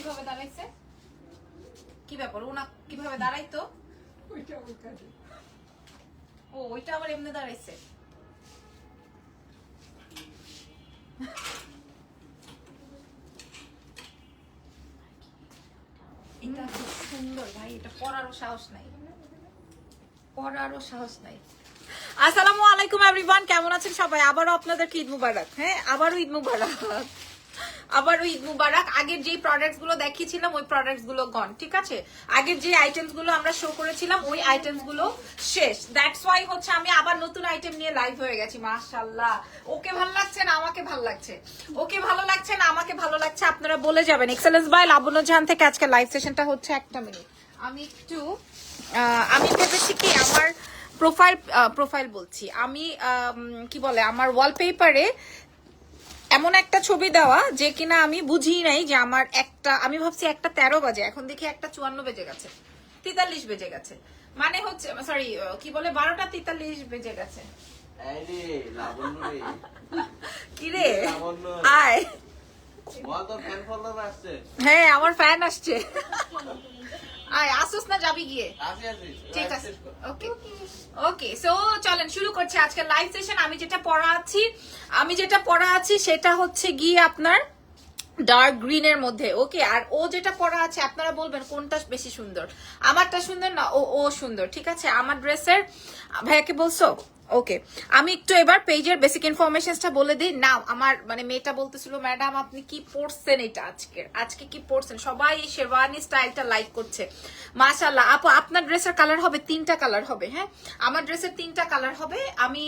কিভাবে দাঁড়াইছে? কি ব্যাপার, ওনা কিভাবে দাঁড়াইতো? ও ওইটা আবার এমনি দাঁড়াইছে। এটা খুব সুন্দর ভাই, এটা পরারও সাহস নাই, পরারও সাহস নাই। আসসালামু আলাইকুম এভরিওয়ান, কেমন আছেন সবাই? আবারও আপনাদেরকে ঈদ মুবারক। হ্যাঁ, আবারও ঈদ মুবারক, আবারও ঈদ মুবারক। আগের যে প্রোডাক্টস গুলো দেখিয়েছিলাম ওই প্রোডাক্টস গুলো গন, ঠিক আছে? আগের যে আইটেমস গুলো আমরা শো করেছিলাম ওই আইটেমস গুলো শেষ। দ্যাটস ওয়াই হচ্ছে আমি আবার নতুন আইটেম নিয়ে লাইভ হয়ে গেছি। মাশাআল্লাহ, ওকে ভালো লাগছে না আমাকে ভালো লাগছে, ওকে ভালো লাগছে না আমাকে ভালো লাগছে। আপনারা বলে যাবেন। এক্সেলেন্স বাই লাবণ্য জাহান থেকে আজকে লাইভ সেশনটা হচ্ছে 1 মিনিট। আমি ভেবেছি কি আমার প্রোফাইল বলছি আমি কি বলে আমার ওয়ালপেপারে এমন একটা ছবি দেওয়া যে কিনা আমি বুঝি নাই যে আমার আমি ভাবছি 1:13 বাজে, এখন দেখি 1:54 বেজে গেছে, 43 বেজে গেছে। মানে হচ্ছে সরি কি বলে 12:43 বেজে গেছে। কি রে আয়, হ্যাঁ আমার ফ্যান আসছে। আয় আসুস না, যাবি গিয়ে? ঠিক আছে, ওকে ওকে। সো চলেন শুরু করছি আজকে লাইভ সেশন। আমি যেটা পড়া আছি সেটা হচ্ছে গিয়ে আপনার ডার্ক গ্রিন এর মধ্যে, ওকে। আর ও যেটা পড়া আছে আপনারা বলবেন কোনটা বেশি সুন্দর, আমারটা সুন্দর না ও সুন্দর, ঠিক আছে? আমার ড্রেসের ভাইয়াকে বলছো, ওকে। আমি একটু এবার পেজের বেসিক ইনফরমেশনটা বলে দিই। নাও আমার মানে মেয়েটা বলতেছিল ম্যাডাম আপনি কি পড়ছেন, এটা আজকে কি পড়ছেন? সবাই এই শেরওয়ানি স্টাইলটা লাইক করছে, মাশাআল্লাহ। আপু আপনার ড্রেসের কালার হবে 3টা কালার হবে, হ্যাঁ আমার ড্রেসের 3টা কালার হবে। আমি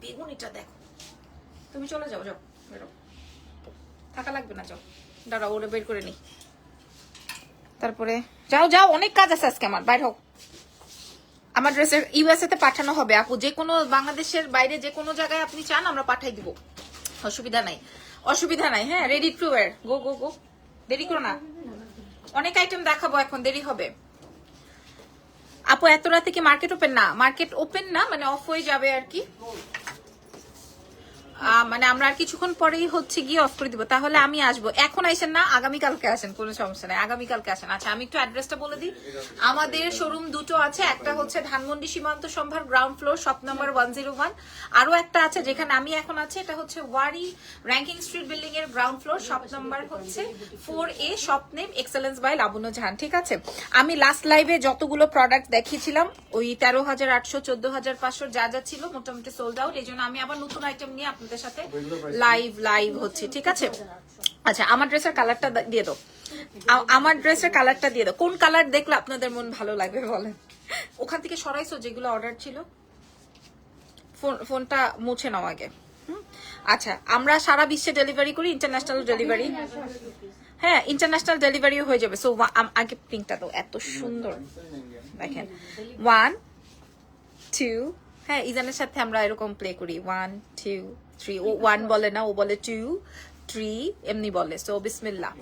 বেগুনিটা দেখো, তুমি চলে যাও, যাও বেরো, থাকা লাগবে না, যাও দাঁড়াও ওরে বের করে নি, তারপরে যাও অনেক কাজ আছে আজকে আমার, বাইর হোক। আমার ড্রেসের ইউএসএ তে পাঠানো হবে আপু, যে কোনো বাংলাদেশের বাইরে যে কোনো জায়গায় আপনি চান আমরা পাঠাই দিব, অসুবিধা নাই। হ্যাঁ রেডি টু ওয়্যার, গো দেরি করো না, অনেক আইটেম দেখাবো এখন, দেরি হবে। আপু এত রাতে কি মার্কেট ওপেন না, মানে অফ হয়ে যাবে আর কি, মানে আমরা আর কিছুক্ষণ পরেই হচ্ছে গিয়ে অফ করে দিব। তাহলে আমি আসবো, এখন আইসেন না, আগামীকালকে আসেন, কোনো সমস্যা নাই, আগামীকালকে আসেন। আচ্ছা আমি একটু অ্যাড্রেসটা বলে দিই। আমাদের শোরুম দুটো আছে, একটা হচ্ছে ধানমন্ডি সীমান্ত সম্ভার গ্রাউন্ড ফ্লোর শপ নাম্বার 101, আরো একটা আছে যেখানে আমি এখন আছি, এটা হচ্ছে ওয়ারি র্যাঙ্কিং স্ট্রিট বিল্ডিং এর গ্রাউন্ড ফ্লোর শপ নাম্বার হচ্ছে 4A, shop name excellence by Labonno Jahan, ঠিক আছে? আমি লাস্ট লাইভে যতগুলো প্রোডাক্ট দেখিয়েছিলাম ওই 13,800 14,500 যা ছিল মোটামুটি সোল্ড আউট, এই জন্য আমি আবার নতুন আইটেম নিয়ে আপনাদের সাথে লাইভ হচ্ছে, ঠিক আছে? আচ্ছা আমার ড্রেসের কালারটা দিয়ে দাও, কোন কালার দেখলে আপনাদের মন ভালো লাগবে বলেন? ওখান থেকে সরাইছো যেগুলো অর্ডার ছিল, ফোনটা মুছে নাও আগে। আচ্ছা আমরা সারা বিশ্বে ডেলিভারি করি, ইন্টারন্যাশনাল ডেলিভারি, হ্যাঁ ইন্টারন্যাশনাল ডেলিভারিও হয়ে যাবে। সো আগে পিঙ্কটা দাও, এত সুন্দর দেখেন। 1 2, হ্যাঁ ইজানের সাথে আমরা এরকম প্লে করি, 1 2 3, ও 1 বলে না, ও বলে 2 3 এমনি বলে। সো বিসমিল্লাহ,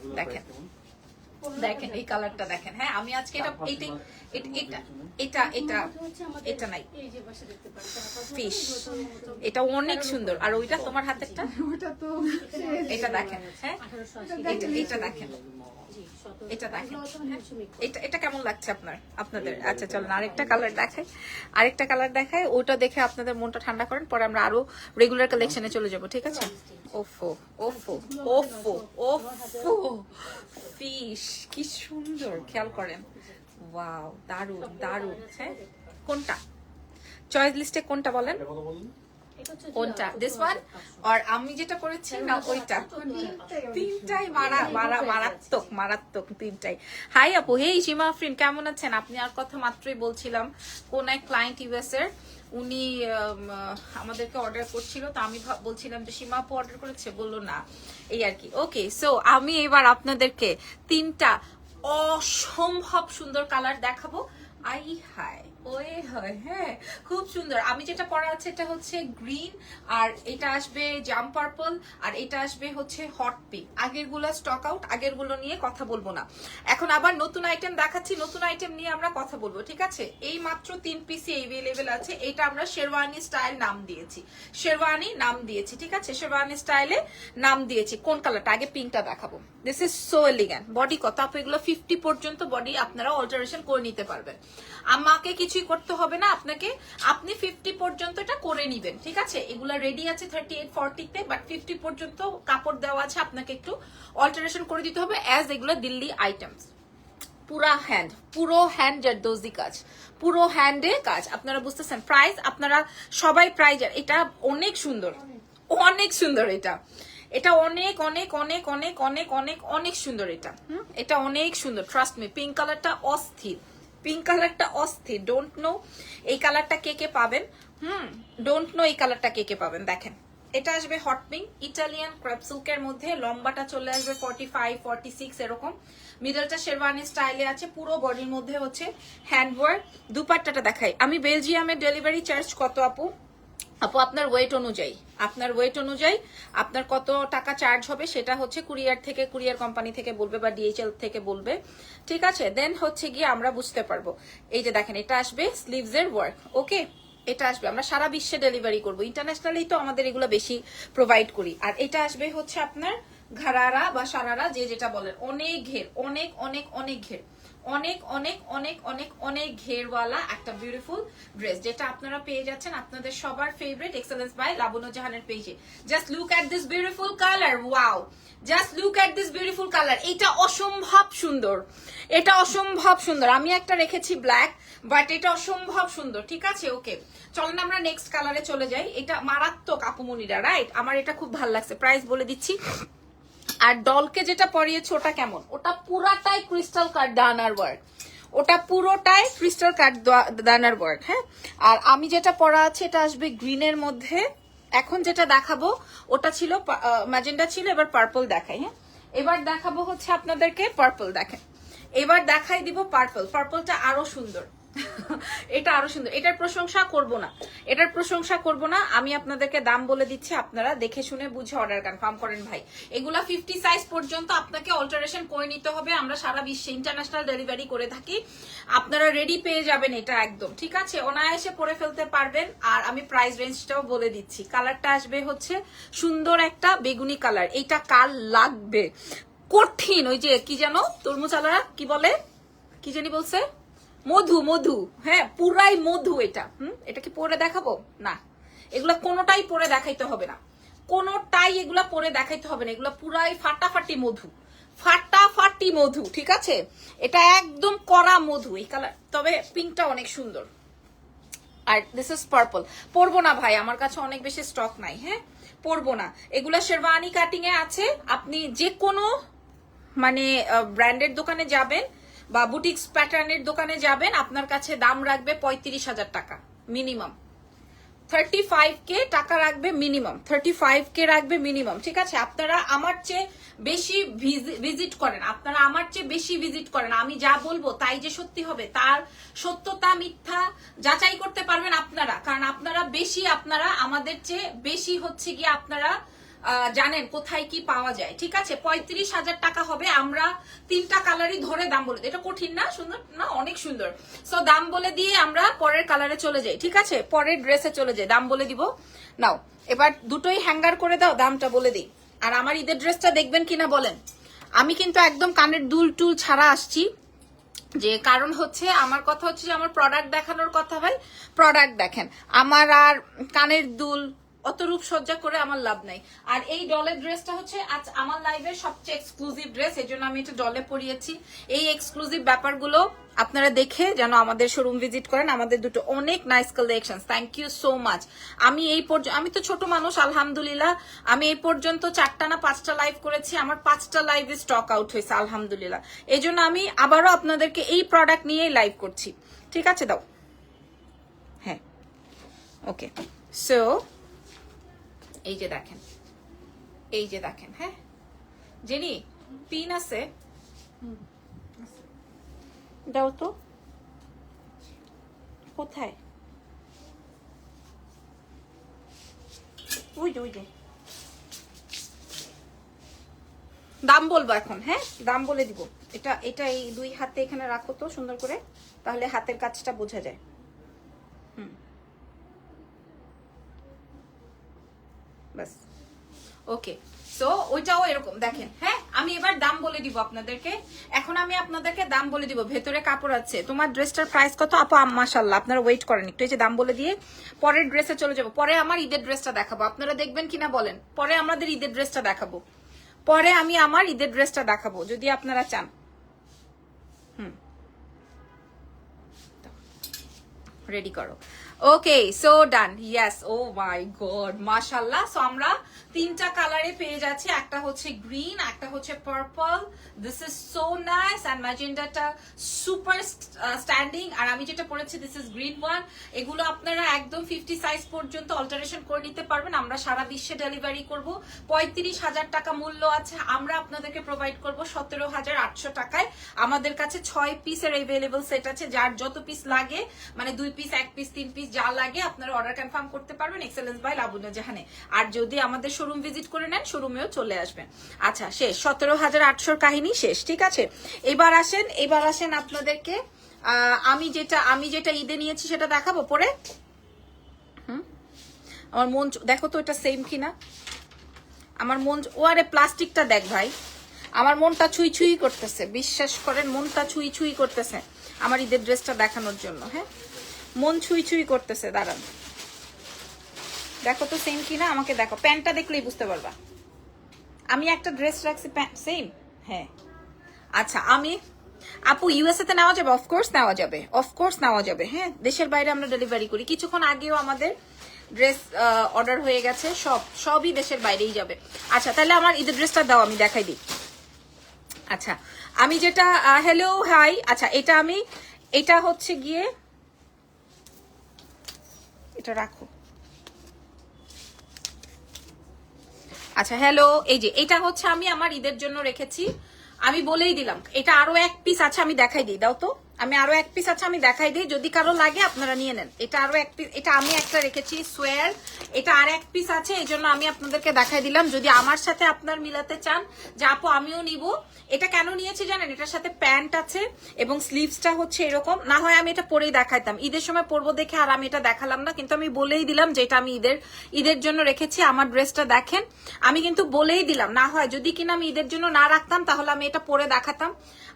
দেখেন এই কালারটা দেখেন। হ্যাঁ আমি আজকে এটা নাই ফিশ, এটা অনেক সুন্দর। আর ওইটা তোমার হাতেরটা, এটা দেখেন, হ্যাঁ এটা দেখেন, এটা কেমন লাগছে আপনাদের? আচ্ছা চলেন আরেকটা কালার দেখাই, ওটা দেখে আপনাদের মনটা ঠান্ডা করেন, পরে আমরা আরো রেগুলার কালেকশনে চলে যাব, ঠিক আছে? ওফো ফিশ কি সুন্দর, খেয়াল করেন, ওয়াও দারুন। হ্যাঁ কোনটা চয়েস লিস্টে, কোনটা বলেন, কোনটা? This one. আর আমি যেটা করেছি না ওইটা, তিনটাই মারাত্মক তিনটাই। হাই আপু, হেই সীমা আফরিন, কেমন আছেন আপনি? আর কথা মাত্রই বলছিলাম কোন এক ক্লায়েন্ট ইউএস এর, উনি আমাদেরকে অর্ডার করছিল, তো আমি বলছিলাম যে সীমা আপু অর্ডার করেছে, বললো না, এই আর কি। ওকে সো আমি এবার আপনাদেরকে 3টা অসম্ভব সুন্দর কালার দেখাবো। আই হাই ওই হয়, হ্যাঁ খুব সুন্দর। আমি যেটা পরা আছে এটা হচ্ছে গ্রিন, আর এটা আসবে জাম পার্পল, আর এটা আসবে হচ্ছে হট পিঙ্ক। আগের গুলো স্টক আউট, আগের গুলো নিয়ে কথা বলবো না। এখন আবার নতুন আইটেম দেখাচ্ছি, নতুন আইটেম নিয়ে আমরা কথা বলবো, ঠিক আছে? এই মাত্র 3 পিসি এভেলেবেল আছে। এটা আমরা শেরওয়ানি স্টাইল নাম দিয়েছি, শেরওয়ানি নাম দিয়েছি, ঠিক আছে? শেরওয়ানি স্টাইলে নাম দিয়েছি। কোন কালারটা? আগে পিঙ্কটা দেখাবো। This is so elegant. Body কত আপু? এগুলো 50 পর্যন্ত বডি আপনারা অল্টারেশন করে নিতে পারবেন। আমাকে কিছুই করতে হবে না আপনাকে, আপনি 50 পর্যন্ত এটা করে নিবেন, ঠিক আছে? এগুলা রেডি আছে 38 40 তে, বাট 50 পর্যন্ত কাপড় দেওয়া আছে, আপনাকে একটু অল্টারেশন করে দিতে হবে অ্যাজ এগুলো দিল্লি আইটেমস। পুরা হ্যান্ড, পুরো হ্যান্ড জারদোজি কাজ, পুরো হ্যান্ডে কাজ। আপনারা বুঝতেছেন? প্রাইস আপনারা সবাই প্রাইস, এটা অনেক সুন্দর, অনেক সুন্দর। এটা এটা অনেক অনেক অনেক অনেক অনেক অনেক অনেক সুন্দর। এটা এটা অনেক সুন্দর, ট্রাস্ট মি। পিঙ্ক কালারটা অস্থির, পিঙ্ক কালারটা অস্থির। ডোন্ট নো এই কালারটা কে কে পাবেন, ডোন্ট নো এই কালারটা কে কে পাবেন। দেখেন এটা আসবে হট পিঙ্ক, ইটালিয়ান ক্রেপ সিল্কের মধ্যে। লম্বাটা চলে আসবে 45 46 এরকম। মিডলটা শেরওয়ানি স্টাইলে আছে, পুরো বডির মধ্যে হচ্ছে হ্যান্ডওয়ার্ক। দুপাট্টাটা দেখাই আমি। বেলজিয়ামের ডেলিভারি চার্জ কত আপু? আপু আপনার ওয়েট অনুযায়ী, আপনার ওয়েট অনুযায়ী আপনার কত টাকা চার্জ হবে সেটা হচ্ছে কুরিয়ার থেকে, কুরিয়ার কোম্পানি থেকে বলবে বা ডিএইচএল থেকে বলবে, ঠিক আছে? দেন হচ্ছে গিয়ে আমরা বুঝতে পারবো। এই যে দেখেন এটা আসবে স্লিভস এর ওয়ার্ক, ওকে? এটা আসবে, আমরা সারা বিশ্বে ডেলিভারি করবো, ইন্টারন্যাশনালি তো আমাদের এগুলো বেশি প্রোভাইড করি। আর এটা আসবে হচ্ছে আপনার ঘাড়ারা বা সারারা, যে যেটা বলেন। অনেক ঘের, অনেক অনেক অনেক ঘের, অনেক অনেক অনেক অনেক অনেক ঘেরওয়ালা একটা বিউটিফুল ড্রেস, যেটা আপনারা পেয়ে যাচ্ছেন আপনাদের সবার ফেভারিট এক্সেলেন্স বাই লাবণ্য জাহানের পেজে। Just look at this beautiful colour, wow, just look at this beautiful colour. এটা অসম্ভব সুন্দর, এটা অসম্ভব সুন্দর। আমি একটা রেখেছি ব্ল্যাক, বাট এটা অসম্ভব সুন্দর, ঠিক আছে? ওকে, চলেন আমরা নেক্সট কালারে চলে যাই। এটা মারাত্মক আপুমনিরা, রাইট? আমার এটা খুব ভালো লাগছে। প্রাইস বলে দিচ্ছি। আর ডলকে যেটা পরিয়েছে ওটা কেমন? ওটা পুরাটাই ক্রিস্টাল কাট দানার ওয়ার্ক, ওটা পুরোটাই ক্রিস্টাল কাট দানার ওয়ার্ক, হ্যাঁ? আর আমি যেটা পরা আছে এটা আসবে গ্রিনের মধ্যে। এখন যেটা দেখাবো ওটা ছিল ম্যাজেন্ডা ছিল, এবার পার্পল দেখাই। হ্যাঁ, এবার দেখাবো হচ্ছে আপনাদেরকে পার্পল। দেখেন এবার দেখাই দিব পার্পল। পার্পলটা আরো সুন্দর, এটা আরো সুন্দর। এটার প্রশংসা করব না, এটার প্রশংসা করব না। আমি আপনাদেরকে দাম বলে দিচ্ছি, আপনারা দেখে শুনে বুঝে অর্ডার কনফার্ম করেন ভাই। এগুলা 50 সাইজ পর্যন্ত আপনাকে অল্টারেশন করে নিতে হবে। আমরা সারা বিশ্বে ইন্টারন্যাশনাল ডেলিভারি করে থাকি। আপনারা রেডি পেয়ে যাবেন এটা একদম, ঠিক আছে? অনায়াসে পরে ফেলতে পারবেন। আর আমি প্রাইস রেঞ্জটাও বলে দিচ্ছি। কালারটা আসবে হচ্ছে সুন্দর একটা বেগুনি কালার। এইটা কাল লাগবে কঠিন, ওই যে কি জানো তরমুজ আলারা কি বলে, কি জানি বলছে, মধু, মধু, হ্যাঁ পুরাই মধু এটা। এটা কি পরে দেখাবো? না, এগুলা কোনোটাই পরে দেখাইতে হবে না, কোনোটাই এগুলা পরে দেখাইতে হবে না। এগুলা পুরাই ফাটাফাটি মধু, ফাটাফাটি মধু, ঠিক আছে? এটা একদম কড়া মধু এই কালার। তবে পিঙ্কটা অনেক সুন্দর। আর দিস ইজ পার্পল। পরবো না ভাই, আমার কাছে অনেক বেশি স্টক নাই, হ্যাঁ পরবো না। এগুলা শেরওয়ানি কাটিং এ আছে। আপনি যে কোনো মানে ব্র্যান্ডের দোকানে যাবেন বা বুটিক্স প্যাটার্নের দোকানে যাবেন, আপনার কাছে দাম রাখবে 35,000 টাকা মিনিমাম। 35K টাকা রাখবে মিনিমাম, 35K রাখবে মিনিমাম, ঠিক আছে? আপনারা আমার চেয়ে বেশি ভিজিট করেন, আপনারা আমার চেয়ে বেশি ভিজিট করেন। আমি যা বলবো তাই যে সত্যি হবে, তার সত্যতা মিথ্যা যাচাই করতে পারবেন আপনারা, কারণ আপনারা বেশি, আপনারা আমাদের চেয়ে বেশি হচ্ছে গিয়ে আপনারা জানেন কোথায় কি পাওয়া যায়, ঠিক আছে? 35,000 টাকা হবে। আমরা 3টা কালারই ধরে দাম বলে দিই। এটা কঠিন না, সুন্দর না, অনেক সুন্দর। সো দাম বলে দিয়ে আমরা পরের কালারে চলে যাই, ঠিক আছে? পরের ড্রেসে চলে যাই, দাম বলে দিব। নাও এবার দুটোই হ্যাঙ্গার করে দাও, দামটা বলে দিই। আর আমার ঈদের ড্রেসটা দেখবেন কিনা বলেন। আমি কিন্তু একদম কানের দুল টুল ছাড়া আসছি, যে কারণ হচ্ছে আমার কথা হচ্ছে যে আমার প্রোডাক্ট দেখানোর কথা ভাই। প্রোডাক্ট দেখেন, আমার আর কানের দুল অত রূপসজ্জা করে আমার লাভ নাই। আর এই ডলের ড্রেসটা হচ্ছে আজ আমার লাইভের সবচেয়ে এক্সক্লুসিভ ড্রেস, এই জন্য আমি এটা ডলে পরিয়েছি। এই এক্সক্লুসিভ ব্যাপারগুলো আপনারা দেখে যেন আমাদের শোরুম ভিজিট করেন। আমাদের দুটো অনেক nice collection, thank you so much. আমি এই পর্যন্ত, আমি তো ছোট মানুষ আলহামদুলিল্লাহ, আমি এই পর্যন্ত 4টা না 5টা লাইভ করেছি, আমার 5টা লাইভে স্টক আউট হয়েছে আলহামদুলিল্লাহ। এই জন্য আমি আবারও আপনাদেরকে এই প্রোডাক্ট নিয়েই লাইভ করছি, ঠিক আছে? দাও, হ্যাঁ ওকে। সো এই যে দেখেন, এই যে দেখেন, হ্যাঁ জেনি পিন আছে, দাও তো কোথায়? ওই যে দাম বলবো এখন, হ্যাঁ দাম বলে দিব। এটা এই দুই হাতে এখানে রাখো তো সুন্দর করে, তাহলে হাতের কাজটা বোঝা যায়। বাস ওকে। সো ওইটাও এরকম দেখেন। হ্যাঁ আমি এবার দাম বলে দিব আপনাদেরকে। এখন আমি আপনাদেরকে দাম বলে দিব। ভেতরে কাপড় আছে। তোমার ড্রেসটার প্রাইস কত আপু? মাশাআল্লাহ, আপনারা ওয়েট করেন একটু, এই যে দাম বলে দিয়ে পরের ড্রেসে চলে যাব। পরে আমার ঈদের ড্রেসটা দেখাবো, আপনারা দেখবেন কিনা বলেন। পরে আমাদের ঈদের ড্রেসটা দেখাবো, পরে আমি আমার ঈদের ড্রেসটা দেখাবো যদি আপনারা চান। রেডি করো। ওকে সো ডান। ইয়েস, ও মাই গড মাশাআল্লাহ। সো আমরা তিনটা কালারে পেয়ে যাচ্ছি, একটা হচ্ছে গ্রিন, একটা হচ্ছে purple. This is so nice and ম্যাজেন্ডাটা সুপার স্ট্যান্ডিং। আর আমি যেটা পরেছি দিস ইজ গ্রিন ওয়ান। এগুলো আপনারা একদম 50 সাইজ পর্যন্ত অল্টারেশন করে নিতে পারবেন। আমরা সারা বিশ্বে ডেলিভারি করব। 35,000 টাকা মূল্য আছে, আমরা আপনাদেরকে প্রোভাইড করব 17,800 টাকায়। আমাদের কাছে 6 পিসের এভেলেবল সেট আছে, যার যত পিস লাগে, মানে 2 পিস 1 পিস 3 পিস যা লাগে আপনারা অর্ডার কনফার্ম করতে পারবেন এক্সেলেন্স বাই লাবণ্য জাহানে। আর যদি আমাদের শোরুম ভিজিট করে নেন, শোরুমেও চলে আসবেন। আচ্ছা শেষ, 17,800 কাহিনী শেষ, ঠিক আছে। এবার আসেন আপনাদেরকে আমি যেটা ঈদে নিয়েছি সেটা দেখাবো পরে। আমার মন দেখো তো এটা সেম কিনা। আমার মন, ও আরে প্লাস্টিকটা দেখ ভাই, আমার মনটা ছুঁই ছুঁই করতেছে, বিশ্বাস করেন মনটা ছুঁই ছুঁই করতেছে আমার ঈদের ড্রেসটা দেখানোর জন্য। হ্যাঁ মন ছুঁই ছুঁই করতেছে, দাঁড়ান দেখো তো সেম কিনা, আমাকে দেখো, প্যান্টটা দেখলেই বুঝতে পারবা। আমি একটা ড্রেস রাখছি সেম। হ্যাঁ আচ্ছা, আমি আপু ইউএসএ তে নেওয়া যাবে? অফকোর্স নেওয়া যাবে, অফকোর্স নেওয়া যাবে। হ্যাঁ দেশের বাইরে আমরা ডেলিভারি করি। কিছুক্ষণ আগেও আমাদের ড্রেস অর্ডার হয়ে গেছে, সবই দেশের বাইরেই যাবে। আচ্ছা তাহলে আমার ঈদের ড্রেসটা দাও, আমি দেখাই দিই। আচ্ছা আমি যেটা হ্যালো হাই, আচ্ছা এটা হচ্ছে গিয়ে, এটা রাখো। আচ্ছা হ্যালো, এই যে এটা হচ্ছে আমি আমার ঈদের জন্য রেখেছি। আমি বলেই দিলাম এটা আরো 1 পিস আছে, আমি দেখাই দিই। দাও তো, আমি আরো 1 পিস আছে, আমি দেখাই দিই, যদি কারো লাগে আপনারা নিয়ে নেন। এটা আরো 1 পিস, এটা আমি একটা রেখেছি সোয়ার, এটা আর 1 পিস আছে, এই জন্য আমি আপনাদেরকে দেখাই দিলাম। যদি আমার সাথে আপনার মিলাতে চান যে আপু আমিও নিব, এটা কেন নিয়েছি জানেন, এটার সাথে প্যান্ট আছে এবং স্লিভসটা হচ্ছে এরকম। না হয় আমি এটা পরেই দেখাইতাম, ঈদের সময় পরবো দেখে আর আমি এটা দেখালাম না, কিন্তু আমি বলেই দিলাম যে এটা আমি ঈদের জন্য রেখেছি। আমার ড্রেসটা দেখেন, আমি কিন্তু বলেই দিলাম, না হয় যদি কিনা আমি ঈদের জন্য না রাখতাম তাহলে আমি এটা পরে দেখাতাম।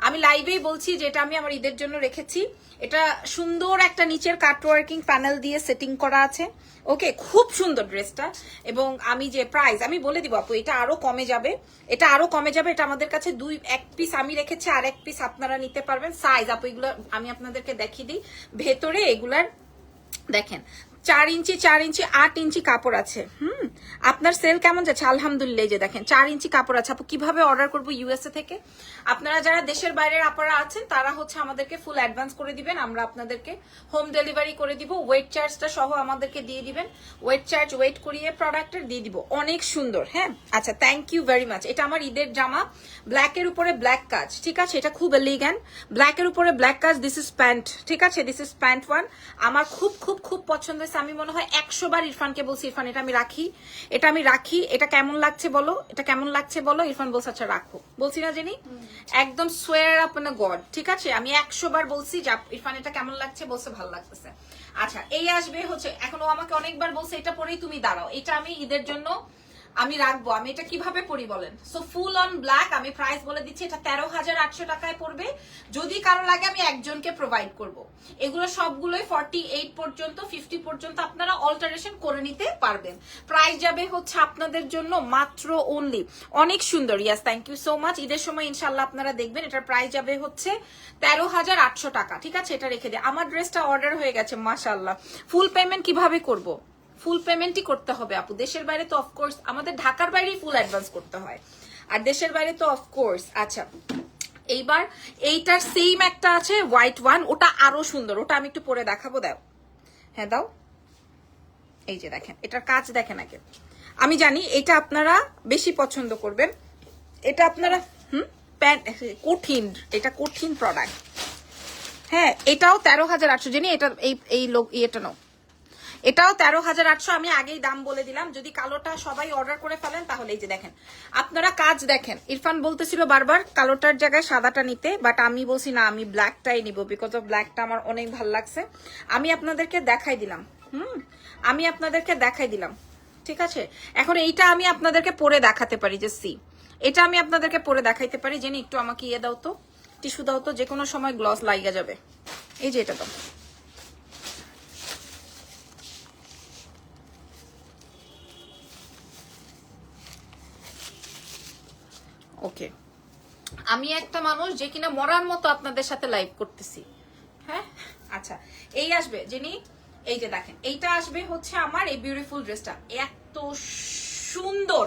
আমি লাইভেই বলছি যে এটা আমি আমার ঈদের জন্য রেখেছি। এটা সুন্দর একটা নিচের কাটওয়ার্কিং প্যানেল দিয়ে সেটিং করা আছে। ওকে খুব সুন্দর ড্রেসটা। এবং আমি যে প্রাইস আমি বলে দিব আপু, এটা আরো কমে যাবে, এটা আরো কমে যাবে। এটা আমাদের কাছে 1 পিস আমি রেখেছি, আর 1 পিস আপনারা নিতে পারবেন। সাইজ আপু এগুলো আমি আপনাদেরকে দেখিয়ে দিই। ভেতরে এগুলার দেখেন 4 ইঞ্চি 8 ইঞ্চি কাপড় আছে। আপনার সেল কেমন যাচ্ছে? আলহামদুলিল্লাহ। যে দেখেন 4 ইঞ্চি কাপড় আছে। আপু কিভাবে অর্ডার করবো ইউএসএ থেকে? আপনারা যারা দেশের বাইরের আপনারা আছেন তারা হচ্ছে আমাদেরকে ফুল অ্যাডভান্স করে দিবেন, আমরা আপনাদেরকে হোম ডেলিভারি করে দিব। ওয়েট চার্জটা সহ আমাদেরকে দিয়ে দিবেন, ওয়েট চার্জ ওয়েট করিয়ে প্রোডাক্টের দিয়ে দিব। অনেক সুন্দর। হ্যাঁ আচ্ছা থ্যাংক ইউ ভেরি মাচ। এটা আমার ঈদের জামা, ব্ল্যাকের উপরে ব্ল্যাক কাজ, ঠিক আছে, এটা খুব এলিগ্যান্ট, ব্ল্যাকের উপরে ব্ল্যাক কাজ। দিস ইজ প্যান্ট, ঠিক আছে, দিস ইজ প্যান্ট ওয়ান। আমার খুব খুব খুব পছন্দ হয়েছে। আমি মনে হয় 100 বার ইরফানকে বলছি, ইরফান এটা আমি রাখি, এটা কেমন লাগছে বলো, এটা কেমন লাগছে বলো। ইরফান বলছে আচ্ছা রাখো, বলছি না জেনি, একদম সোয়ার আপ অন গড, ঠিক আছে। আমি 100 বার বলছি যে ইরফান এটা কেমন লাগছে, বলছে ভালো লাগতেছে। আচ্ছা এই আসবে হচ্ছে, এখন ও আমাকে অনেকবার বলছে এটা পরেই তুমি দাঁড়াও, এটা আমি ঈদের জন্য আমি রাখবো। আমি এটা কিভাবে পরি বলেন? সো ফুল অন ব্ল্যাক, আমি প্রাইস বলে দিচ্ছি, এটা 13,800 টাকায় পড়বে। যদি কারো লাগে আমি একজনকে প্রোভাইড করব। এগুলো সবগুলোই 48 পর্যন্ত 50 পর্যন্ত আপনারা অল্টারেশন করে নিতে পারবেন। প্রাইস যাবে হচ্ছে আপনাদের জন্য মাত্র অনলি, অনেক সুন্দর। ইয়াস থ্যাংক ইউ সো মাচ। ঈদের সময় ইনশাল্লাহ আপনারা দেখবেন এটার প্রাইস যাবে হচ্ছে 13,800 টাকা, ঠিক আছে। এটা রেখে দিই। আমার ড্রেসটা অর্ডার হয়ে গেছে মাশাআল্লাহ। ফুল পেমেন্ট কিভাবে করব? ফুল পেমেন্টই করতে হবে আপু। দেশের বাইরে তো অফকোর্স, আমাদের ঢাকার বাইরেই ফুল অ্যাডভান্স করতে হয়, আর দেশের বাইরে তো অফকোর্স। আচ্ছা এইবার এইটার সেম একটা আছে হোয়াইট ওয়ান, ওটা আরো সুন্দর, ওটা আমি একটু পরে দেখাবো। দাও, হ্যাঁ দাও। এই যে দেখেন এটার কাজ দেখেন আগে। আমি জানি এটা আপনারা বেশি পছন্দ করবেন, এটা আপনারা কঠিন, এটা কঠিন প্রোডাক্ট। হ্যাঁ এটাও 13,800 জেনি, এটা এই লোক এটা নাও, এটাও 13,800। আমি আগেই দাম বলে দিলাম, যদি কালোটা সবাই অর্ডার করে ফেলেন তাহলে এই যে দেখেন, আপনারা কাজ দেখেন। ইরফান বলতেছিল বারবার কালোটার জায়গায় সাদাটা নিতে, বাট আমি বলছি না, আমি ব্ল্যাকটাই নিব, বিকজ অফ ব্ল্যাকটা আমার অনেক ভালো লাগছে। আমি আপনাদেরকে দেখাই দিলাম, আমি আপনাদেরকে দেখাই দিলাম, ঠিক আছে। এখন এইটা আমি আপনাদেরকে পরে দেখাতে পারি, যে সি এটা আমি আপনাদেরকে পরে দেখাইতে পারি। জেনি একটু আমাকে ইয়ে দাও তো, টিস্যু দাও তো, যে কোনো সময় গ্লস লাগিয়ে যাবে। এই যে এটা দাও, ওকে। আমি একটা মানুষ যে কিনা মরার মতো আপনাদের সাথে লাইভ করতেছি, হ্যাঁ। আচ্ছা এই আসবে যিনি, এই যে দেখেন এইটা আসবে হচ্ছে আমার এই বিউটিফুল ড্রেসটা, এত সুন্দর,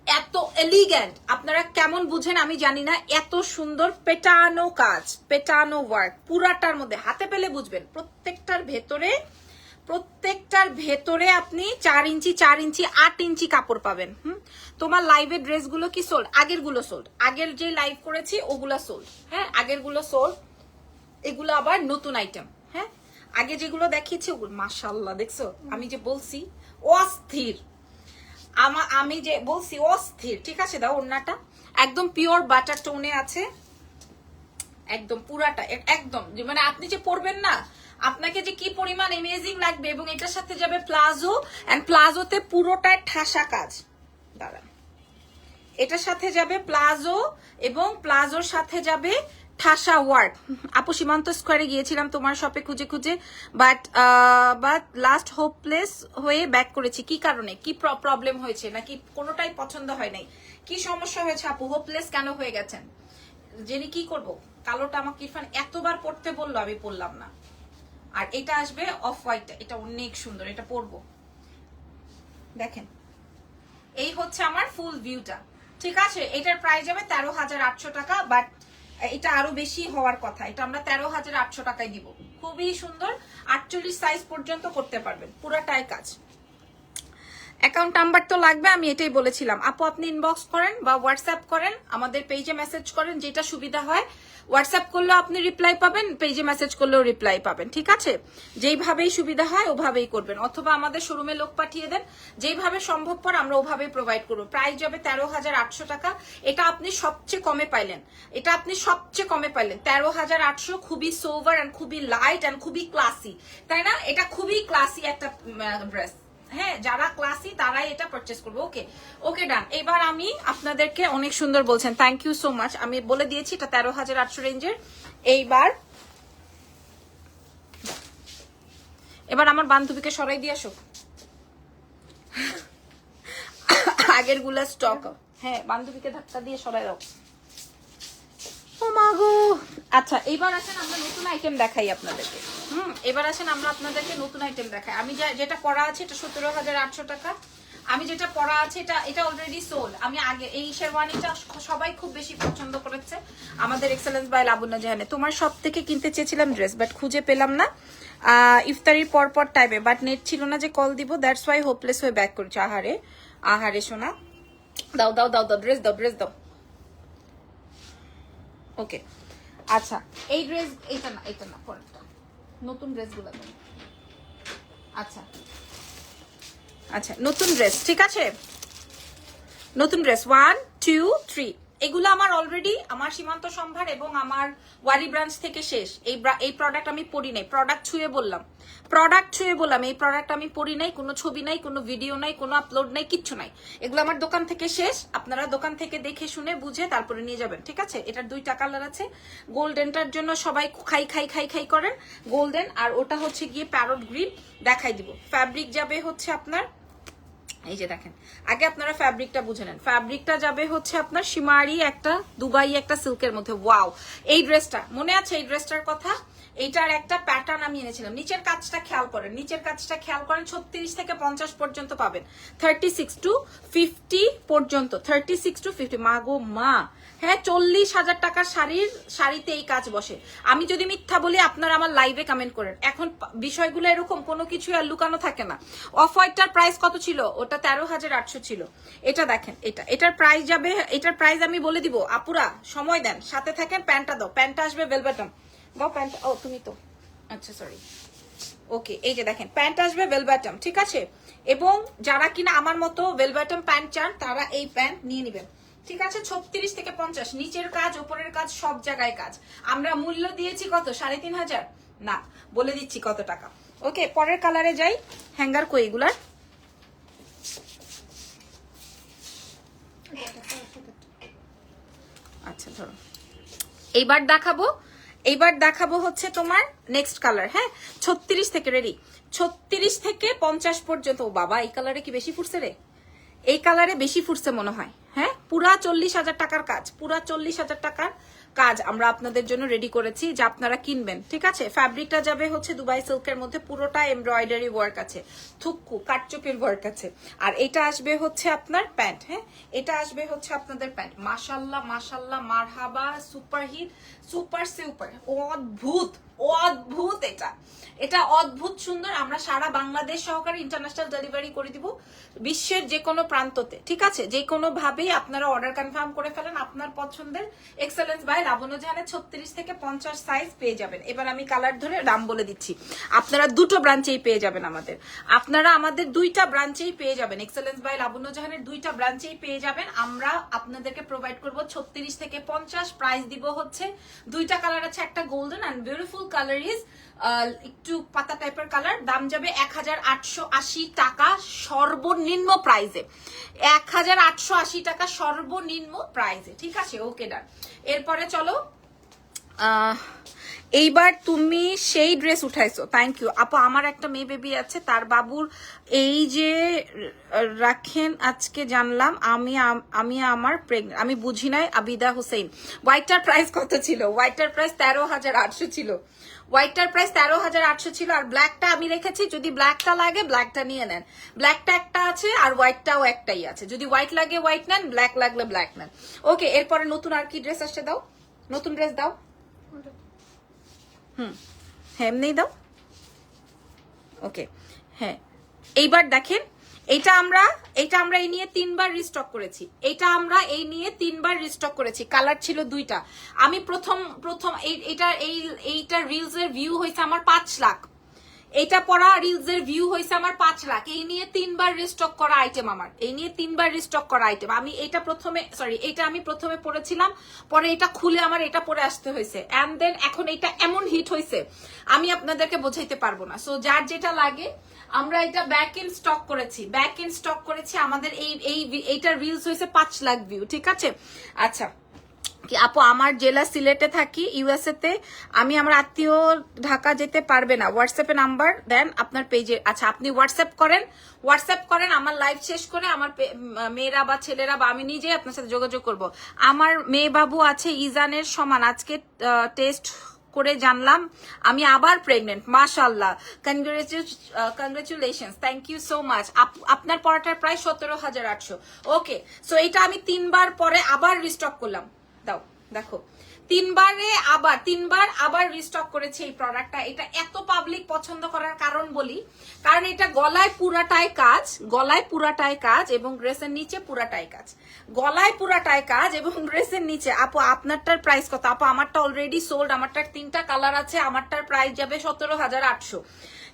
এত এলিগ্যান্ট, আপনারা কেমন বুঝেন আমি জানি না, এত সুন্দর পেটানো কাজ, পেটানো ওয়ার্ক পুরাটার মধ্যে, হাতে পেলে বুঝবেন। প্রত্যেকটার ভেতরে আপনি 4 ইঞ্চি 4 ইঞ্চি 8 ইঞ্চি কাপড় পাবেন। তোমার লাইভের ড্রেসগুলো কি সোল্ড? আগের গুলো সোল্ড, আগের যে লাইভ করেছি ওগুলা সোল্ড, হ্যাঁ আগের গুলো সোল্ড, এগুলো আবার নতুন আইটেম। হ্যাঁ আগে যেগুলো দেখিয়েছি ওগুলো মাশাআল্লাহ, দেখছো আমি যে বলছি অস্থির, আমি যে বলছি অস্থির, ঠিক আছে। দাও ওড়নাটা একদম পিওর বাটার টোনে আছে, একদম পুরাটা একদম, মানে আপনি যে পরবেন না, আপনাকে যে কি পরিমাণ অ্যামেজিং লাগবে। এবং এটার সাথে যাবে প্লাজো, এন্ড প্লাজোতে পুরোটাই ঠাসা কাজ, দাঁড়ান, এটার সাথে যাবে প্লাজো এবং প্লাজোর সাথে যাবে ঠাসা ওয়ার্ক। আপু সীমান্ত স্কোয়ারে গিয়েছিলাম তোমার শপে খুঁজে খুঁজে, বাট লাস্ট হোপলেস হয়ে ব্যাক করেছি। কি কারণে, কি প্রবলেম হয়েছে, নাকি কোনোটাই পছন্দ হয় নাই? কি সমস্যা হয়েছে আপু, হোপলেস কেন হয়ে গেছেন? জেনে কি করব, কালোটা আমাকে ইরফান এতবার পড়তে বললো, আমি পড়লাম না। আর এটা আসবে অফ হোয়াইট, এটা অনেক সুন্দর, এটা পরবো। দেখেন এই হচ্ছে আমার ফুল ভিউটা, ঠিক আছে। এটার প্রাইস যাবে 13,800 টাকা, বাট এটা আরো বেশি হওয়ার কথা, এটা আমরা 13,800 টাকায় দিব। খুবই সুন্দর, 48 সাইজ পর্যন্ত করতে পারবেন, পুরাটাই কাজ। অ্যাকাউন্ট নাম্বার তো লাগবে, আমি এটাই বলেছিলাম। আপু আপনি ইনবক্স করেন বা হোয়াটসঅ্যাপ করেন, আমাদের পেজে মেসেজ করেন, যেটা সুবিধা হয়। হোয়াটসঅ্যাপ করলেও আপনি রিপ্লাই পাবেন, পেজে মেসেজ করলেও রিপ্লাই পাবেন, ঠিক আছে। যেইভাবেই সুবিধা হয় ওভাবেই করবেন, অথবা আমাদের শোরুমে লোক পাঠিয়ে দেন, যেইভাবে সম্ভবপর আমরা ওভাবেই প্রোভাইড করবো। প্রাইস যাবে 13,800 টাকা, এটা আপনি সবচেয়ে কমে পাইলেন, এটা আপনি সবচেয়ে কমে পাইলেন 13,800। খুবই সোভার অ্যান্ড খুবই লাইট অ্যান্ড খুবই ক্লাসি, তাই না? এটা খুবই ক্লাসি একটা ড্রেস, হ্যাঁ যারা ক্লাসি তারাই এটা পারচেজ করবে। ওকে ওকে ডান। এবার আমি আপনাদেরকে, অনেক সুন্দর বলছেন, থ্যাংক ইউ সো মাচ। আমি বলে দিয়েছি এটা 13,800 রেঞ্জের। এবার আমার বান্ধবীকে সরাই দিয়ে আসো, আগের গুলা স্টক, হ্যাঁ বান্ধবীকে ধাক্কা দিয়ে সরাই দাও। ও মাগো, আচ্ছা এবার আসেন আমরা নতুন আইটেম দেখাই আপনাদেরকে। এবার আসেন আমরা আপনাদেরকে নতুন আইটেম দেখাই। আমি যেটা পরা আছে এটা 17,800 টাকা। আমি যেটা পরা আছে এটা অলরেডি সোল্ড। আমি আগে এই শেরওয়ানিটা সবাই খুব বেশি পছন্দ করেছে, আমাদের এক্সেলেন্স বাই লাবণ্য জাহানে। তোমার সব থেকে কিনতে চেয়েছিলাম ড্রেস, বাট খুঁজে পেলাম না ইফতারির পরপর টাইমে, বাট নেট ছিল না যে কল দিব, দ্যাটস ওয়াই হোপলেস হয়ে ব্যাক করছি। আহারে আহারে সোনা, দাও দাও দাও দাও, ড্রেস দাও, ড্রেস দাও। ওকে আচ্ছা এই ড্রেস, এটা না পরেরটা, নতুন ড্রেসগুলো দাও। আচ্ছা আচ্ছা নতুন ড্রেস, ঠিক আছে, নতুন ড্রেস 1 2 3। এগুলো আমার অলরেডি আমার সীমান্ত সম্ভার এবং আমার ওয়ারি ব্রাঞ্চ থেকে শেষ। এই প্রোডাক্ট আমি পরি নাই, প্রোডাক্ট ছুঁয়ে বললাম এই প্রোডাক্ট আমি পরি নাই, কোনো ছবি নাই, কোনো ভিডিও নাই, কোনো আপলোড নাই, কিচ্ছু নাই। এগুলো আমার দোকান থেকে শেষ, আপনারা দোকান থেকে দেখে শুনে বুঝে তারপরে নিয়ে যাবেন, ঠিক আছে। এটার 2টা কালার আছে, গোল্ডেনটার জন্য সবাই খাই করেন গোল্ডেন, আর ওটা হচ্ছে গিয়ে প্যারট গ্রিন। দেখাই দিব। ফ্যাব্রিক যাবে হচ্ছে আপনার, এই যে দেখেন, আগে আপনারা ফ্যাব্রিকটা বুঝে নেন। ফ্যাব্রিকটা যাবে হচ্ছে আপনার শিমারি একটা, দুবাই একটা সিল্কের মধ্যে। ওয়াও, এই ড্রেসটা মনে আছে, এই ড্রেসটার কথা, এইটার একটা প্যাটার্ন আমি এনেছিলাম। নিচের কাজটা খেয়াল করেন, 36 থেকে 50 পর্যন্ত পাবেন, 36 to 50 পর্যন্ত, 36 to 50। মা গো মা, হ্যাঁ 40,000 টাকার শাড়িতে এই কাজ বসে। আমি যদি মিথ্যা বলি আপনারা আমার লাইভে কমেন্ট করেন। এখন বিষয়গুলো এরকম, কোনো কিছু আর লুকানো থাকে না। অফ হোয়াইটটার প্রাইস কত ছিল? ওটা 13,800 ছিল। এটা দেখেন, এটার প্রাইস যাবে, এটার প্রাইস আমি বলে দিব। আপুরা সময় দেন, সাথে থাকেন। প্যান্টটা দাও, প্যান্টটা আসবে ভেলভেটম, দাও প্যান্ট, ও তুমি তো, আচ্ছা সরি। ওকে, এই যে দেখেন প্যান্ট আসবে ভেলভেটম, ঠিক আছে? এবং যারা কিনা আমার মতো ভেলভেটম প্যান্ট চান তারা এই প্যান্ট নিয়ে নেবেন, ঠিক আছে? 36 থেকে 50, নিচের কাজ উপরের কাজ সব জায়গায় কাজ। আমরা মূল্য দিয়েছি কত? 3500? না, বলে দিচ্ছি কত টাকা। ওকে, পরের কালারে যাই। হ্যাঙ্গার কই এগুলার? আচ্ছা ধরো, এইবার দেখাবো হচ্ছে তোমার নেক্সট কালার। হ্যাঁ, 36 থেকে রেডি, 36 থেকে 50 পর্যন্ত। ও বাবা, এই কালারে কি বেশি ফুটছে রে? এই কালারে বেশি ফুটছে মনে হয়। হ্যাঁ, পুরা 40,000 টাকার কাজ, পুরা 40,000 টাকার কাজ আমরা আপনাদের জন্য রেডি করেছি, যে আপনারা কিনবেন, ঠিক আছে? ফ্যাব্রিকটা যাবে হচ্ছে দুবাই সিল্কের মধ্যে, পুরোটা এমব্রয়ডারি ওয়ার্ক আছে, থুক্কু কাটচুপির ওয়ার্ক আছে। আর এটা আসবে হচ্ছে আপনার প্যান্ট। হ্যাঁ, এটা আসবে হচ্ছে আপনাদের প্যান্ট। মাশাল্লাহ মাশাল্লাহ, মারহাবা, সুপার হিট, সুপার সুপার, অদ্ভুত অদ্ভুত। এটা অদ্ভুত সুন্দর। আমরা সারা বাংলাদেশ সহকারে ইন্টারন্যাশনাল ডেলিভারি করে দিব, বিশ্বের যে কোনো প্রান্ততে, ঠিক আছে? যে কোনো ভাবেই আপনারা অর্ডার কনফার্ম করে ফেলেন। আপনার পছন্দের এক্সেলেন্স বাই লাবণ্য জাহানে 36 থেকে 50 সাইজ পেয়ে যাবেন। এবার আমি কালার ধরে দাম বলে দিচ্ছি। আপনারা দুটো ব্রাঞ্চেই পেয়ে যাবেন আমাদের দুইটা ব্রাঞ্চেই পেয়ে যাবেন। এক্সেলেন্স বাই লাবণ্য জাহানের দুইটা ব্রাঞ্চেই পেয়ে যাবেন। আমরা আপনাদেরকে প্রোভাইড করব 36 থেকে 50। প্রাইস দিব হচ্ছে, দুইটা কালার আছে, একটা golden and beautiful colour is একটু পাতা টাইপের কালার। দাম যাবে 1880 টাকা সর্বনিম্ন প্রাইজে, 1880 টাকা সর্বনিম্ন প্রাইজে, ঠিক আছে? ওকে ডান। এরপরে চলো, এইবার তুমি সেই ড্রেস উঠাইছো, থ্যাংক ইউ আপু। আমার একটা মেয়ে বেবি আছে, তার বাবুর এই যে রাখেন, আজকে জানলাম আমি আমার প্রেগনেন্ট, আমি বুঝি নাই। আবিদা হোসেন, হোয়াইটটার প্রাইস কত ছিল? হোয়াইটটার প্রাইস 13,800 ছিল। হোয়াইটটার প্রাইস 13,800 ছিল। আর ব্ল্যাকটা আমি রেখেছি, যদি ব্ল্যাকটা লাগে ব্ল্যাকটা নিয়ে নেন। ব্ল্যাকটা একটা আছে আর হোয়াইটটাও একটাই আছে, যদি হোয়াইট লাগে হোয়াইট নেন, ব্ল্যাক লাগলে ব্ল্যাক নেন। ওকে, এরপরে নতুন আর কি ড্রেস আসছে? দাও নতুন ড্রেস দাও। হ্যাঁ, এমনি দাও। ওকে, হ্যাঁ, এইবার দেখেন, এটা আমরা এই নিয়ে 3বার রিস্টক করেছি। কালার ছিল 2টা। আমি প্রথম এইটা রিলস এর ভিউ হয়েছে আমার 5 লাখ। এটা পড়া রিলস এর ভিউ হয়েছে আমার 5 লাখ। এই নিয়ে 3বার রিস্টক করা আইটেম আমি এটা আমি প্রথমে পড়েছিলাম, পরে এটা খুলে আমার এটা পরে আসতে হয়েছে, এন্ড দেন এখন এটা এমন হিট হয়েছে আমি আপনাদেরকে বোঝাইতে পারবো না। সো যার যেটা লাগে, আমরা এটা ব্যাক ইন স্টক করেছি। আমাদের এইটার রিলস হয়েছে 5 লাখ ভিউ, ঠিক আছে? আচ্ছা কি আপু, আমার জেলা সিলেটে থাকি, ইউএসএ তে। আমি আমার আত্মীয় ঢাকা যেতে পারবে না, হোয়াটসঅ্যাপে নাম্বার দেন আপনার পেজে। আচ্ছা, আপনি হোয়াটসঅ্যাপ করেন, আমার লাইভ শেষ করে আমার মেয়েরা বা ছেলেরা বা আমি নিজেই আপনার সাথে যোগাযোগ করব। আমার মেয়ে বাবু আছে ইজানের সমান, আজকে টেস্ট করে জানলাম আমি আবার প্রেগনেন্ট। মাশাআল্লাহ, congratulations, thank you so much. আপনার পড়াটার প্রায় 17,800। ওকে, সো এটা আমি 3বার পরে আবার রিস্টক করলাম। দাও দেখো, 3বার আবার রিস্টক করেছে এই প্রোডাক্টটা। এটা এত পাবলিক পছন্দ করার কারণ বলি, কারণ এটা গলায় পুরাটাই কাজ এবং ড্রেসের নিচে পুরাটাই কাজ। গলায় পুরাটাই কাজ এবং ড্রেসের নিচে। আপু আপনারটার প্রাইস কত? আপু আমারটা অলরেডি সোল্ড, আমারটার 3টা কালার আছে, আমারটার প্রাইস যাবে 17,800।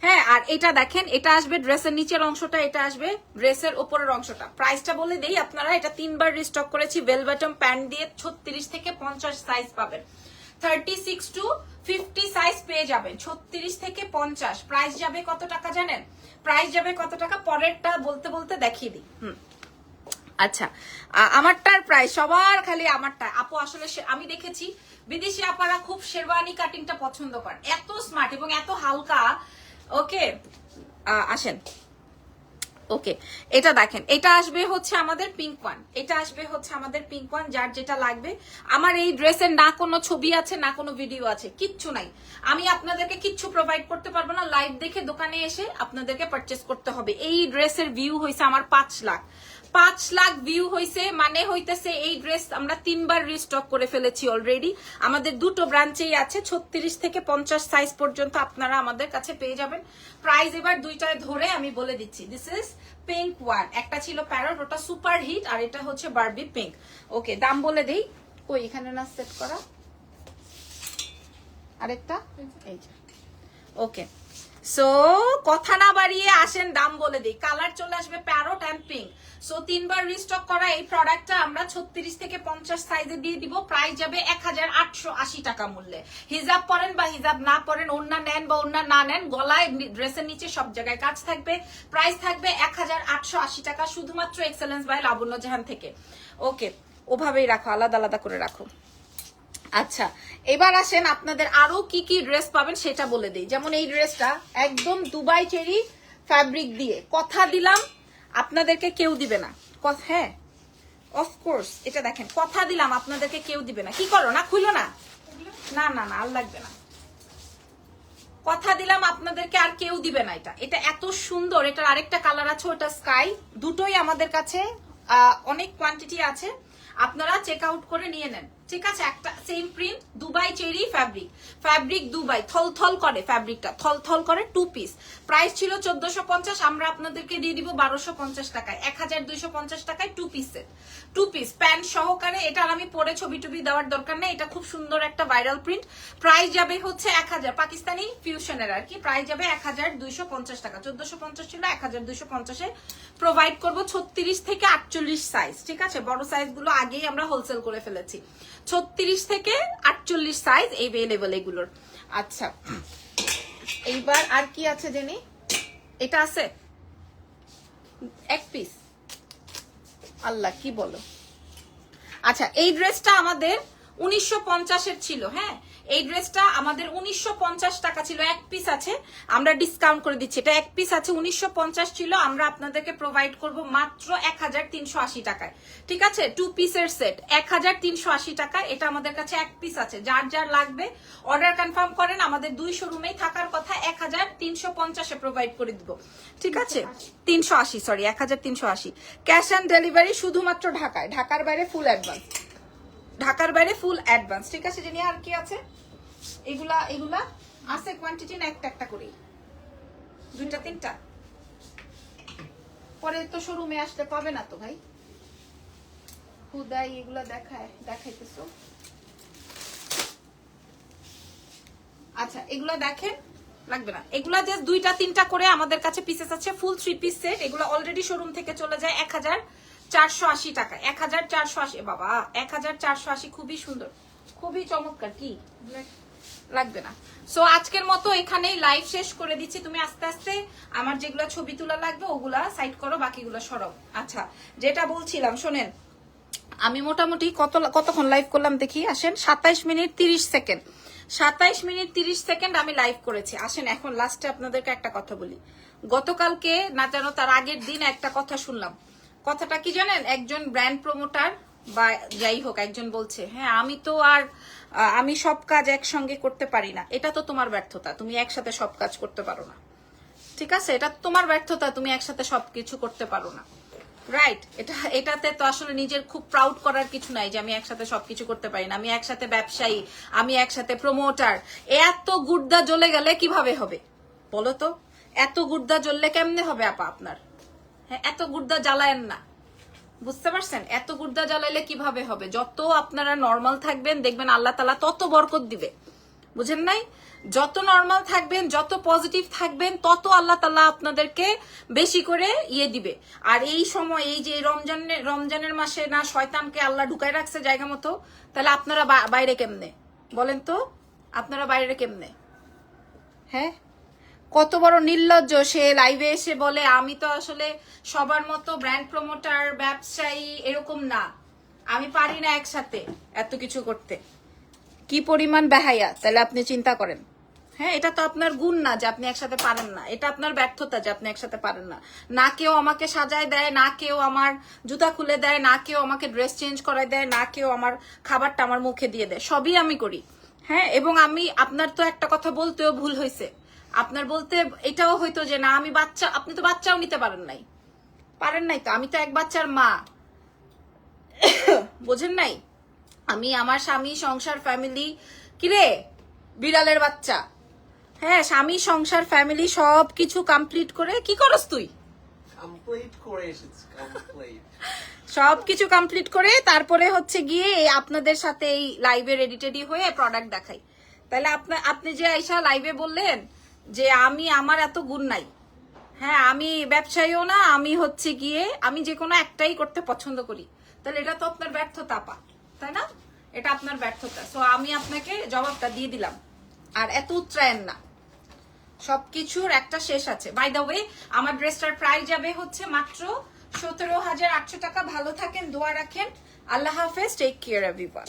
হ্যাঁ, আর এটা দেখেন, এটা আসবে ড্রেসের নিচের অংশটা, এটা আসবে ড্রেসের উপরের অংশটা। প্রাইসটা বলে দেই, আপনারা এটা 3বার রিস্টক করেছি। ভেলভেটম প্যান্ট দিয়ে 36 থেকে 50 সাইজ পাবেন, 36 to 50 সাইজ পেয়ে যাবেন, 36 থেকে 50। প্রাইস যাবে কত টাকা জানেন? পরেরটা বলতে দেখিয়ে দিই। আচ্ছা, আমারটার প্রাইস সবার খালি আমারটা। আপু আসলে আমি দেখেছি বিদেশি আপারা খুব শেরওয়ানি কাটিংটা পছন্দ করেন, এত স্মার্ট এবং এত হালকা। ওকে, আসেন। ওকে, এটা দেখেন, এটা আসবে হচ্ছে আমাদের পিঙ্ক ওয়ান। যার যেটা লাগবে। আমার এই ড্রেসের না কোনো ছবি আছে, না কোনো ভিডিও আছে, কিচ্ছু নাই। আমি আপনাদেরকে কিচ্ছু প্রোভাইড করতে পারবো না। লাইভ দেখে দোকানে এসে আপনাদেরকে পারচেস করতে হবে। এই ড্রেসের ভিউ হয়েছে আমার 5 লাখ। 5 লাখ ভিউ হয়েছে, মানে হইতেছে এই ড্রেস আমরা 3বার রিস্টক করে ফেলেছি অলরেডি। আমাদের দুটো ব্রাঞ্চেই আছে, 36 থেকে 50 সাইজ পর্যন্ত আপনারা আমাদের কাছে পেয়ে যাবেন। প্রাইস এবার দুইটায় ধরে আমি বলে দিচ্ছি। দিস ইজ পিঙ্ক ওয়ান, একটা ছিল প্যারট, ওটা সুপার হিট, আর এটা হচ্ছে বারবি পিঙ্ক। ওকে, দাম বলে দেই, কই এখানে না সেট করা। আরেকটা এই যে ওকে। সো কথা না বাড়িয়ে আসেন দাম বলে দিই। কালার চলে আসবে প্যারট এন্ড পিঙ্ক। সো 3 বার রিস্টক করা এই প্রোডাক্টটা আমরা 36 থেকে 50 সাইজে দিয়ে দিব। প্রাইস যাবে 1880 টাকা মূল্যে। হিজাব পরেন বা হিজাব না পরেন, ওড়না নেন বা ওড়না না নেন, গলায় ড্রেসের নিচে সব জায়গায় কাজ থাকবে। প্রাইস থাকবে 1880 টাকা শুধুমাত্র এক্সেলেন্স বাই লাবণ্য জাহান থেকে। ওকে, ওভাবেই রাখো, আলাদা আলাদা করে রাখো। আচ্ছা, এবার আসেন আপনাদের আরো কি কি ড্রেস পাবেন সেটা বলে দিই। যেমন এই ড্রেসটা একদম দুবাই চেরি ফ্যাব্রিক দিয়ে, কথা দিলাম আপনাদেরকে কেউ দিবে না। হ্যাঁ অফকোর্স, এটা দেখেন, কথা দিলাম আপনাদেরকে কেউ দিবে না। কি করো না, খুলো না, না না না আর লাগবে না, কথা দিলাম আপনাদেরকে আর কেউ দিবে না। এটা এত সুন্দর। এটার আরেকটা কালার আছে, ওটা স্কাই। দুটোই আমাদের কাছে অনেক কোয়ান্টিটি আছে, আপনারা চেক আউট করে নিয়ে নেন। ঠিক আছে, একটা same print, Dubai cherry fabric Dubai, থল করে ফ্যাব্রিকটা, থল করে, 2 পিস। প্রাইস ছিল 1450, আমরা আপনাদেরকে দিয়ে দিব 1250 টাকায়, 1250 টাকায় 2 পিস প্যান্ট সহকারে। এটা আমি পরে ছবি টবি দেওয়ার দরকার নেই, এটা খুব সুন্দর একটা ভাইরাল প্রিন্ট। প্রাইস যাবে হচ্ছে 1000, পাকিস্তানি ফিউশনের আর কি। প্রাইস যাবে 1250 টাকা, 1450 ছিল, 1250-এ প্রোভাইড করব। 36 থেকে 48 সাইজ, ঠিক আছে, বড় সাইজ গুলো আগেই আমরা হোলসেল করে ফেলেছি। 36 থেকে 48 সাইজ এভেলেবল এগুলোর। আচ্ছা, এইবার আর কি আছে জেনি, এটা আছে 1 পিস। আল্লাহ কি বলো। আচ্ছা, এই ড্রেসটা আমাদের 1950-এর ছিল। হ্যাঁ, এই ড্রেসটা আমাদের 1950 টাকা ছিল, 1 পিস আছে, আমরা ডিসকাউন্ট করে দিচ্ছি। এটা 1 পিস আছে, 1950 ছিল, আমরা আপনাদেরকে প্রোভাইড করব মাত্র 1380 টাকায়। ঠিক আছে, 2 পিসের সেট 1380 টাকায়। এটা আমাদের কাছে 1 পিস আছে, যার যার লাগবে অর্ডার কনফার্ম করেন। আমাদের 2 শোরুমেই থাকার কথা, 1350-এ প্রোভাইড করে দিব। ঠিক আছে, 380, সরি 1380। ক্যাশ অন ডেলিভারি শুধুমাত্র ঢাকায়, ঢাকার বাইরে ফুল অ্যাডভান্স, ঢাকার বাইরে ফুল অ্যাডভান্স। ঠিক আছে জেনি, আর কি আছে? এগুলা আছে কোয়ান্টিটি না, একটা করে, 2টা 3টা, পরে তো শোরুমে আসলে পাবে না তো ভাই, খুদাই এগুলা দেখাইতেছো। আচ্ছা, এগুলা দেখেন, লাগবে না এগুলা, জাস্ট 2টা 3টা করে আমাদের কাছে পিসেস আছে, ফুল 3 পিস সেট। এগুলো অলরেডি শোরুম থেকে চলে যায় 1480 টাকা, 1480। বাবা 1480, খুবই সুন্দর, খুবই চমৎকার। কি লাগবে না। সো আজকের মতো এখানেই লাইভ শেষ করে দিচ্ছি। তুমি আস্তে আস্তে আমার যেগুলা ছবি তোলা লাগবে ওগুলা সাইড করো, বাকিগুলো সরাও। আচ্ছা, যেটা বলছিলাম শোনেন, আমি মোটামুটি কতক্ষণ লাইভ করলাম দেখি, আসেন, 27 মিনিট 30 সেকেন্ড, 27 মিনিট 30 সেকেন্ড আমি লাইভ করেছি। আসেন এখন লাস্টে আপনাদেরকে একটা কথা বলি। গতকালকে না জানো তার আগের দিন একটা কথা শুনলাম। কথাটা কি জানেন? একজন ব্র্যান্ড প্রমোটার বা যাই হোক একজন বলছে, হ্যাঁ আমি সব কাজ একসঙ্গে করতে পারি না। এটা তো তোমার ব্যর্থতা, তুমি একসাথে সব কাজ করতে পারো না। ঠিক আছে, এটা তোমার ব্যর্থতা, তুমি একসাথে সবকিছু করতে পারো না। রাইট, এটাতে তো আসলে নিজের খুব প্রাউড করার কিছু নাই যে আমি একসাথে সবকিছু করতে পারি না, আমি একসাথে ব্যবসায়ী, আমি একসাথে প্রমোটার। এত গুর্দা জ্বলে গেলে কিভাবে হবে বলো তো? এত গুর্দা জ্বললে কেমনে হবে আপা আপনার? হ্যাঁ, এত গুর্দা জ্বালায়েন না, বুঝতে পারছেন? এত গুর্দা জ্বালাইলে কিভাবে হবে? যত আপনারা নর্মাল থাকবেন দেখবেন আল্লাহ তাআলা তত বরকত দিবে, বুঝেন নাই? যত নর্মাল থাকবেন, যত পজিটিভ থাকবেন, তত আল্লাহ তাআলা আপনাদেরকে বেশি করে দিবে। আর এই সময়, এই যে রমজানের মাসে না শয়তানকে আল্লাহ ঢুকায় রাখছে জায়গা মতো, তাহলে আপনারা বাইরে কেমনে বলেন তো? আপনারা বাইরে কেমনে? হ্যাঁ, কত বড় নির্লজ্জ সে! লাইভে এসে বলে আমি তো আসলে সবার মতো ব্র্যান্ড প্রমোটার, ব্যবসায়ী এরকম না, আমি পারি না একসাথে এত কিছু করতে। কি পরিমাণ বেহায়া, তাহলে আপনি চিন্তা করেন। হ্যাঁ, এটা তো আপনার গুণ না যে আপনি একসাথে পারেন না, এটা আপনার ব্যর্থতা যে আপনি একসাথে পারেন না। না কেউ আমাকে সাজায় দেয়, না কেউ আমার জুতা খুলে দেয়, না কেউ আমাকে ড্রেস চেঞ্জ করায় দেয়, না কেউ আমার খাবারটা আমার মুখে দিয়ে দেয়, সবই আমি করি। হ্যাঁ, এবং আপনার তো একটা কথা বলতেও ভুল হয়েছে, আপনার বলতে এটাও হয়তো যে না আমি বাচ্চা, আপনি তো বাচ্চাও নিতে পারেন নাই তো, আমি তো এক বাচ্চার মা, বোঝেন নাই? আমি আমার স্বামী, সংসার, ফ্যামিলি, কিরে বিড়ালের বাচ্চা, হ্যাঁ, স্বামী, সংসার, ফ্যামিলি সবকিছু কমপ্লিট করে কি করস তুই? সবকিছু কমপ্লিট করে তারপরে হচ্ছে গিয়ে আপনাদের সাথে এই লাইভে রেডি টেডি হয়ে প্রোডাক্ট দেখাই। তাহলে আপনি যে আইসা লাইভে বললেন যে আমার এত গুণ নাই, হ্যাঁ আমি ব্যবসায়ীও না, আমি হচ্ছে গিয়ে আমি যে কোনো একটাই করতে পছন্দ করি, তাহলে এটা তো আপনার ব্যর্থতা আপা, তাই না? এটা আপনার ব্যর্থতা। সো আমি আপনাকে জবাবটা দিয়ে দিলাম, আর এত উচ্চায়ন না, সবকিছুর একটা শেষ আছে। বাই দ্য ওয়ে আমার ড্রেসটার প্রাইস যাবে হচ্ছে মাত্র 17,800 টাকা। ভালো থাকেন, দোয়া রাখেন, আল্লাহ হাফেজ, টেক কেয়ার এভরিওয়ান।